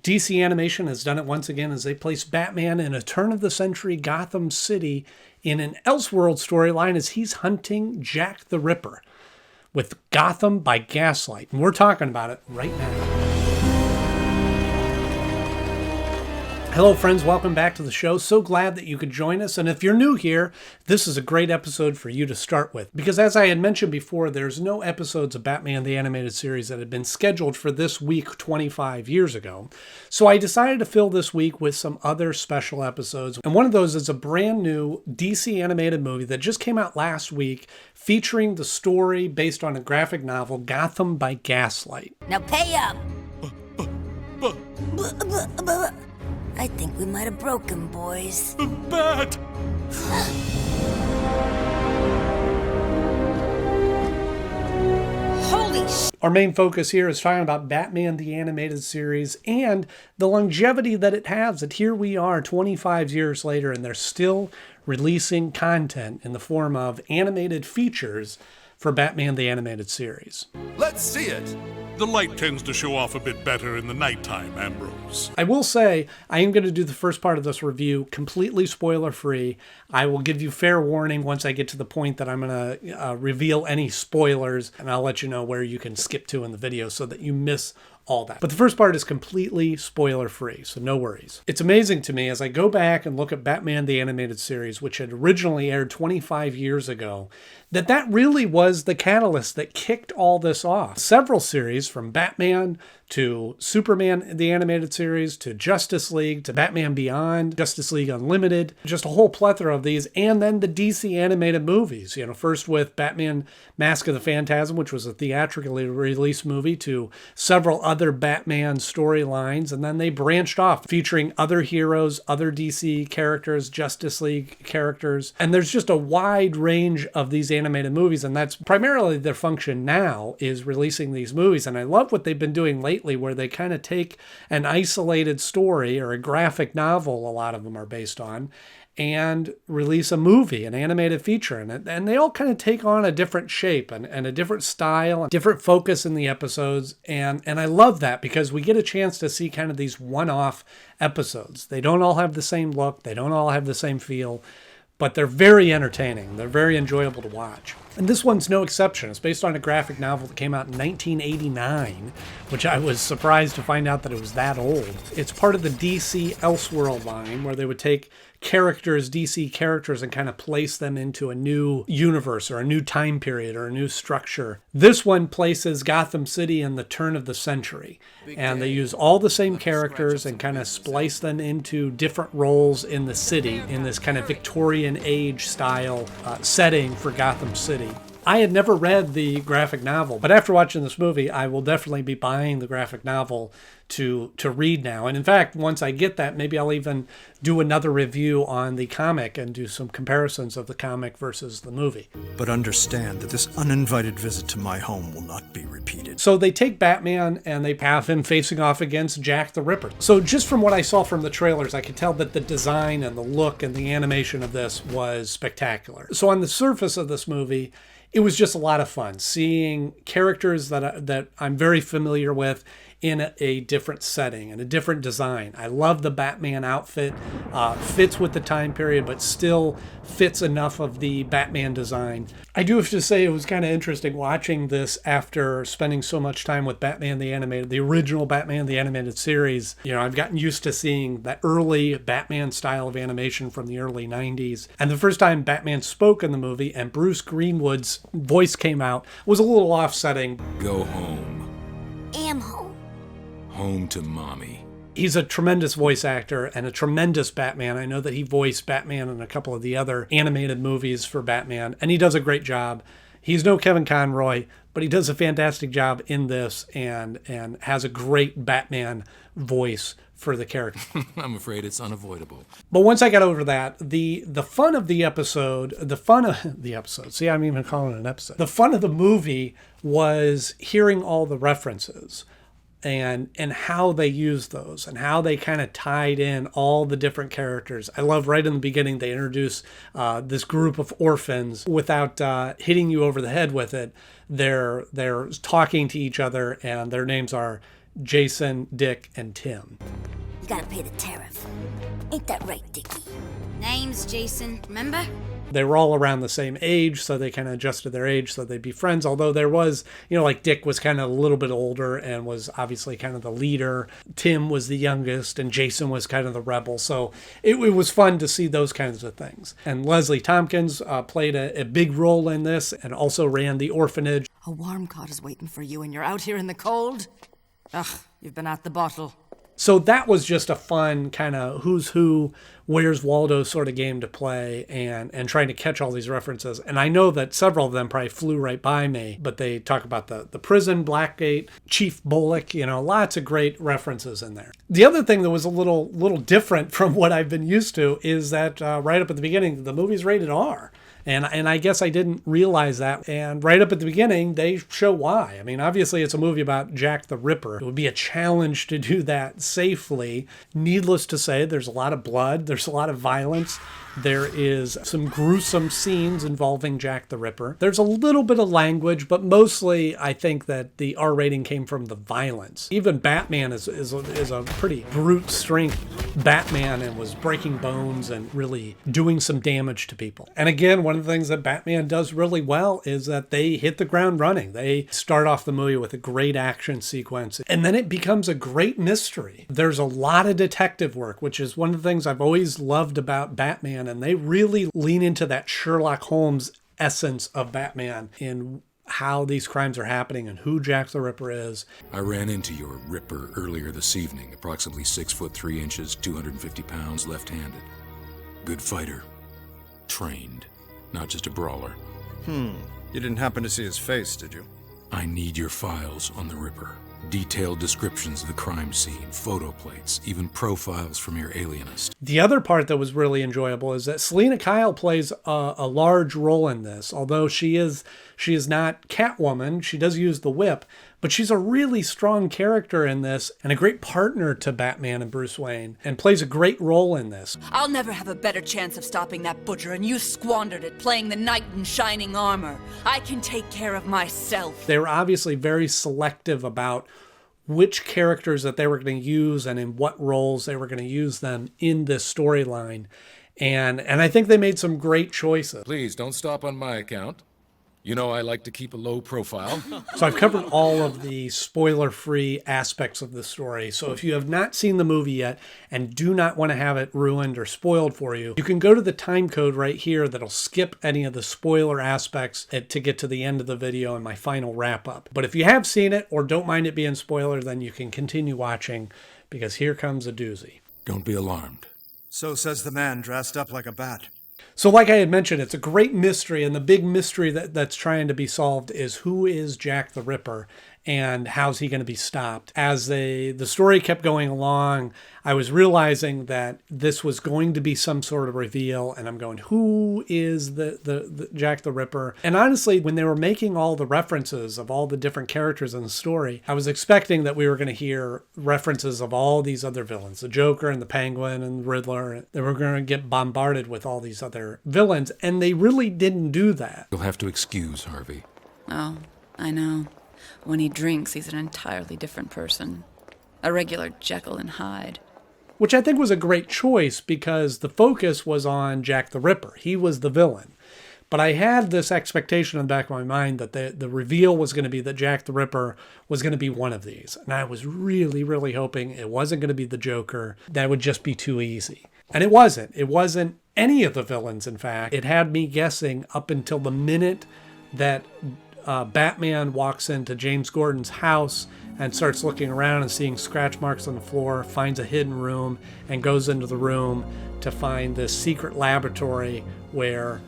DC Animation has done it once again as they place Batman in a turn-of-the-century Gotham City in an elseworld storyline as he's hunting Jack the Ripper with Gotham by Gaslight. And we're talking about it right now. Hello friends, welcome back to the show. So glad that you could join us. And if you're new here, this is a great episode for you to start with. Because as I had mentioned before, there's no episodes of Batman the Animated Series that had been scheduled for this week 25 years ago. So I decided to fill this week with some other special episodes. And one of those is a brand new DC animated movie that just came out last week featuring the story based on a graphic novel, Gotham by Gaslight. Now pay up! I think we might have broken, boys. Bat! Holy sh! Our main focus here is talking about Batman the Animated Series and the longevity that it has. That here we are 25 years later and they're still releasing content in the form of animated features for Batman the Animated Series. Let's see it! The light tends to show off a bit better in the nighttime, Ambrose. I will say, I am going to do the first part of this review completely spoiler-free. I will give you fair warning once I get to the point that I'm going to reveal any spoilers, and I'll let you know where you can skip to in the video so that you miss all that. But the first part is completely spoiler-free, so no worries. It's amazing to me as I go back and look at Batman the Animated Series, which had originally aired 25 years ago, that really was the catalyst that kicked all this off. Several series, from Batman to Superman the Animated Series, to Justice League, to Batman Beyond, Justice League Unlimited, just a whole plethora of these, and then the DC animated movies. You know, first with Batman Mask of the Phantasm, which was a theatrically released movie, to several other Batman storylines, and then they branched off, featuring other heroes, other DC characters, Justice League characters, and there's just a wide range of these animated movies, and that's primarily their function now, is releasing these movies. And I love what they've been doing lately, where they kind of take an isolated story or a graphic novel, a lot of them are based on, and release a movie, an animated feature in it. And they all kind of take on a different shape and a different style, different focus in the episodes. And I love that because we get a chance to see kind of these one-off episodes. They don't all have the same look. They don't all have the same feel, but they're very entertaining. They're very enjoyable to watch. And this one's no exception. It's based on a graphic novel that came out in 1989, which I was surprised to find out that it was that old. It's part of the DC Elseworld line, where they would take characters, DC characters, and kind of place them into a new universe or a new time period or a new structure. This one places Gotham City in the turn of the century. And they use all the same characters and kind of splice them into different roles in the city in this kind of Victorian age style setting for Gotham City. I had never read the graphic novel, but after watching this movie, I will definitely be buying the graphic novel to read now. And in fact, once I get that, maybe I'll even do another review on the comic and do some comparisons of the comic versus the movie. But understand that this uninvited visit to my home will not be repeated. So they take Batman and they have him facing off against Jack the Ripper. So just from what I saw from the trailers, I could tell that the design and the look and the animation of this was spectacular. So on the surface of this movie, it was just a lot of fun seeing characters that I'm very familiar with in a different setting and a different design. I love the Batman outfit. Fits with the time period, but still fits enough of the Batman design. I do have to say it was kind of interesting watching this after spending so much time with Batman the Animated, the original Batman the Animated Series. You know, I've gotten used to seeing that early Batman style of animation from the early 90s. And the first time Batman spoke in the movie and Bruce Greenwood's voice came out was a little offsetting. Go home. Am home. Home to mommy. He's a tremendous voice actor and a tremendous Batman. I know that he voiced Batman in a couple of the other animated movies for Batman, and he does a great job. He's no Kevin Conroy, but he does a fantastic job in this and has a great Batman voice for the character. I'm afraid it's unavoidable. But once I got over that, the fun of the episode, see, I'm even calling it an episode. The fun of the movie was hearing all the references and how they used those and how they kind of tied in all the different characters. I love right in the beginning, they introduce this group of orphans without hitting you over the head with it. They're talking to each other, and their names are Jason, Dick, and Tim. You gotta pay the tariff. Ain't that right, Dickie? Name's Jason, remember? They were all around the same age, so they kind of adjusted their age so they'd be friends. Although there was, like Dick was kind of a little bit older and was obviously kind of the leader. Tim was the youngest and Jason was kind of the rebel. So it was fun to see those kinds of things. And Leslie Tompkins played a big role in this and also ran the orphanage. A warm cot is waiting for you and you're out here in the cold? Ugh, you've been at the bottle. So that was just a fun kind of who's who, where's Waldo sort of game to play and trying to catch all these references. And I know that several of them probably flew right by me, but they talk about the prison, Blackgate, Chief Bullock, lots of great references in there. The other thing that was a little different from what I've been used to is that right up at the beginning, the movie's rated R. And I guess I didn't realize that. And right up at the beginning, they show why. I mean, obviously, it's a movie about Jack the Ripper. It would be a challenge to do that safely. Needless to say, there's a lot of blood. There's a lot of violence. There is some gruesome scenes involving Jack the Ripper. There's a little bit of language, but mostly I think that the R rating came from the violence. Even Batman is a pretty brute strength Batman and was breaking bones and really doing some damage to people. And again, one of the things that Batman does really well is that they hit the ground running. They start off the movie with a great action sequence, and then it becomes a great mystery. There's a lot of detective work, which is one of the things I've always loved about Batman. And they really lean into that Sherlock Holmes essence of Batman in how these crimes are happening and who Jack the Ripper is. I ran into your Ripper earlier this evening, approximately 6'3", 250 pounds, left-handed. Good fighter. Trained. Not just a brawler. You didn't happen to see his face, did you? I need your files on the Ripper. Detailed descriptions of the crime scene, photo plates, even profiles from your alienist. The other part that was really enjoyable is that Selena Kyle plays a large role in this. Although she is not Catwoman, she does use the whip, but she's a really strong character in this and a great partner to Batman and Bruce Wayne and plays a great role in this. I'll never have a better chance of stopping that butcher, and you squandered it playing the knight in shining armor. I can take care of myself. They were obviously very selective about which characters that they were going to use and in what roles they were going to use them in this storyline. And I think they made some great choices. Please, don't stop on my account. You know I like to keep a low profile. So I've covered all of the spoiler-free aspects of the story. So if you have not seen the movie yet and do not want to have it ruined or spoiled for you, you can go to the time code right here that'll skip any of the spoiler aspects to get to the end of the video and my final wrap-up. But if you have seen it or don't mind it being spoiler, then you can continue watching because here comes a doozy. Don't be alarmed. So says the man dressed up like a bat. So like I had mentioned, it's a great mystery, and the big mystery that's trying to be solved is who is Jack the Ripper and how's he going to be stopped. As the story kept going along, I was realizing that this was going to be some sort of reveal, and I'm going, who is the Jack the Ripper? And honestly, when they were making all the references of all the different characters in the story, I was expecting that we were going to hear references of all these other villains, the Joker and the Penguin and the Riddler. They were going to get bombarded with all these other villains, and they really didn't do that. You'll have to excuse Harvey. Oh, I know. When he drinks, he's an entirely different person. A regular Jekyll and Hyde. Which I think was a great choice because the focus was on Jack the Ripper. He was the villain. But I had this expectation in the back of my mind that the reveal was going to be that Jack the Ripper was going to be one of these. And I was really, really hoping it wasn't going to be the Joker. That would just be too easy. And it wasn't. It wasn't any of the villains, in fact. It had me guessing up until the minute that Batman walks into James Gordon's house and starts looking around and seeing scratch marks on the floor, finds a hidden room, and goes into the room to find this secret laboratory where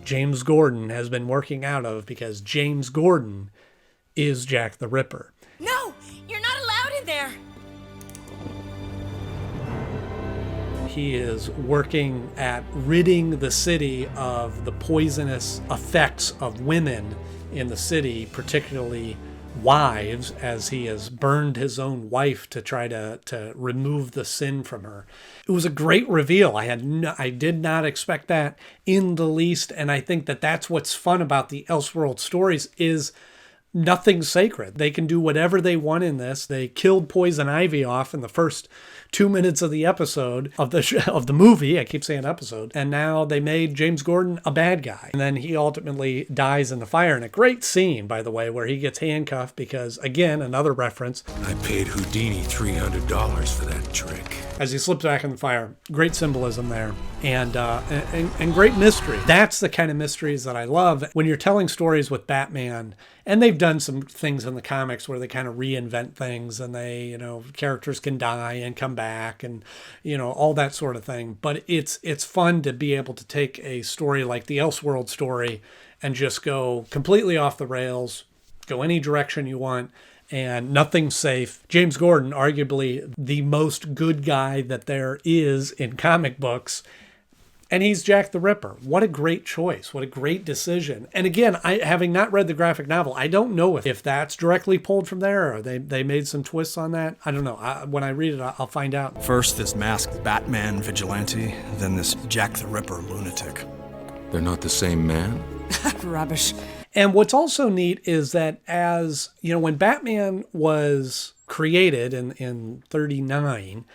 James Gordon has been working out of because James Gordon is Jack the Ripper. No! You're not allowed in there! He is working at ridding the city of the poisonous effects of women in the city, particularly wives, as he has burned his own wife to try to remove the sin from her. It was a great reveal. I did not expect that in the least, and I think that that's what's fun about the Elseworld stories is nothing's sacred. They can do whatever they want in this. They killed Poison Ivy off in the first 2 minutes of the episode of the movie. I keep saying episode. And now they made James Gordon a bad guy. And then he ultimately dies in the fire. And a great scene, by the way, where he gets handcuffed because, again, another reference. I paid Houdini $300 for that trick. As he slips back in the fire. Great symbolism there. And great mystery. That's the kind of mysteries that I love. When you're telling stories with Batman, and they've done some things in the comics where they kind of reinvent things and they, characters can die and come back and, all that sort of thing. But it's fun to be able to take a story like the Elseworld story and just go completely off the rails, go any direction you want, and nothing's safe. James Gordon, arguably the most good guy that there is in comic books, and he's Jack the Ripper. What a great choice. What a great decision. And again, having not read the graphic novel, I don't know if that's directly pulled from there or they made some twists on that. I don't know. When I read it, I'll find out. First, this masked Batman vigilante, then this Jack the Ripper lunatic. They're not the same man? Rubbish. And what's also neat is that as, when Batman was created in 39,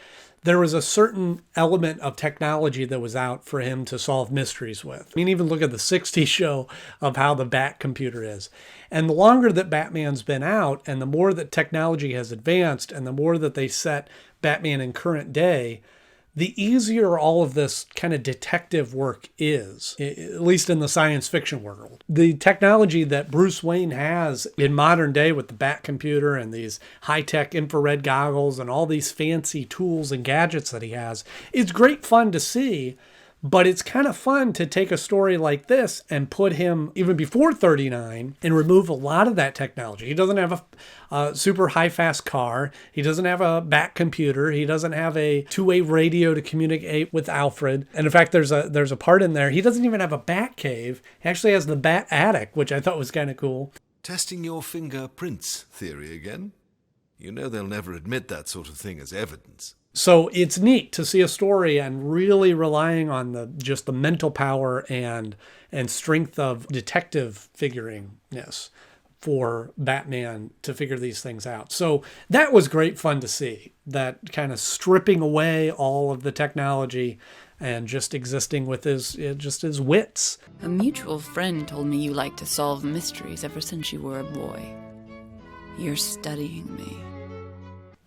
there was a certain element of technology that was out for him to solve mysteries with. I mean, even look at the 60s show of how the Bat computer is. And the longer that Batman's been out and the more that technology has advanced and the more that they set Batman in current day, the easier all of this kind of detective work is, at least in the science fiction world. The technology that Bruce Wayne has in modern day with the Bat computer and these high-tech infrared goggles and all these fancy tools and gadgets that he has, is great fun to see. But it's kind of fun to take a story like this and put him even before 39 and remove a lot of that technology. He doesn't have a super high-fast car. He doesn't have a Bat computer. He doesn't have a two-way radio to communicate with Alfred. And in fact, there's a part in there. He doesn't even have a Bat cave. He actually has the Bat attic, which I thought was kind of cool. Testing your fingerprints theory again? You know they'll never admit that sort of thing as evidence. So it's neat to see a story and really relying on just the mental power and strength of detective figuringness for Batman to figure these things out. So that was great fun to see, that kind of stripping away all of the technology and just existing with his wits. A mutual friend told me you like to solve mysteries ever since you were a boy. You're studying me.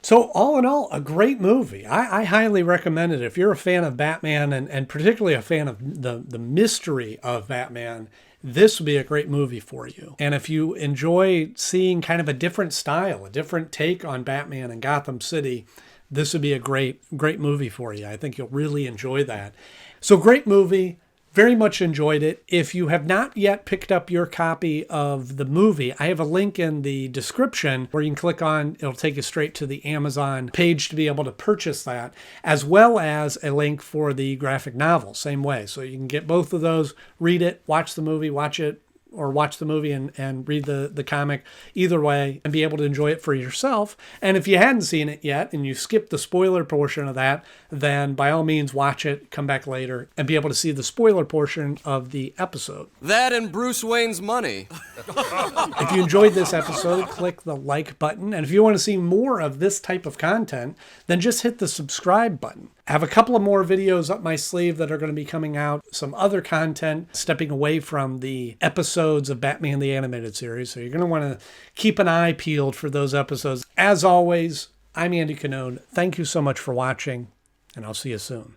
So all in all, a great movie. I highly recommend it. If you're a fan of Batman and particularly a fan of the mystery of Batman, this would be a great movie for you. And if you enjoy seeing kind of a different style, a different take on Batman and Gotham City, this would be a great movie for you. I think you'll really enjoy that. So great movie. Very much enjoyed it. If you have not yet picked up your copy of the movie, I have a link in the description where you can click on, it'll take you straight to the Amazon page to be able to purchase that, as well as a link for the graphic novel, same way. So you can get both of those, read it, watch the movie, watch the movie and read the comic, either way, and be able to enjoy it for yourself. And if you hadn't seen it yet and you skipped the spoiler portion of that, then by all means watch it, come back later, and be able to see the spoiler portion of the episode. That and Bruce Wayne's money. If you enjoyed this episode, click the like button. And if you want to see more of this type of content, then just hit the subscribe button. I have a couple of more videos up my sleeve that are going to be coming out. Some other content, stepping away from the episodes of Batman the Animated Series. So you're going to want to keep an eye peeled for those episodes. As always, I'm Andy Knode. Thank you so much for watching, and I'll see you soon.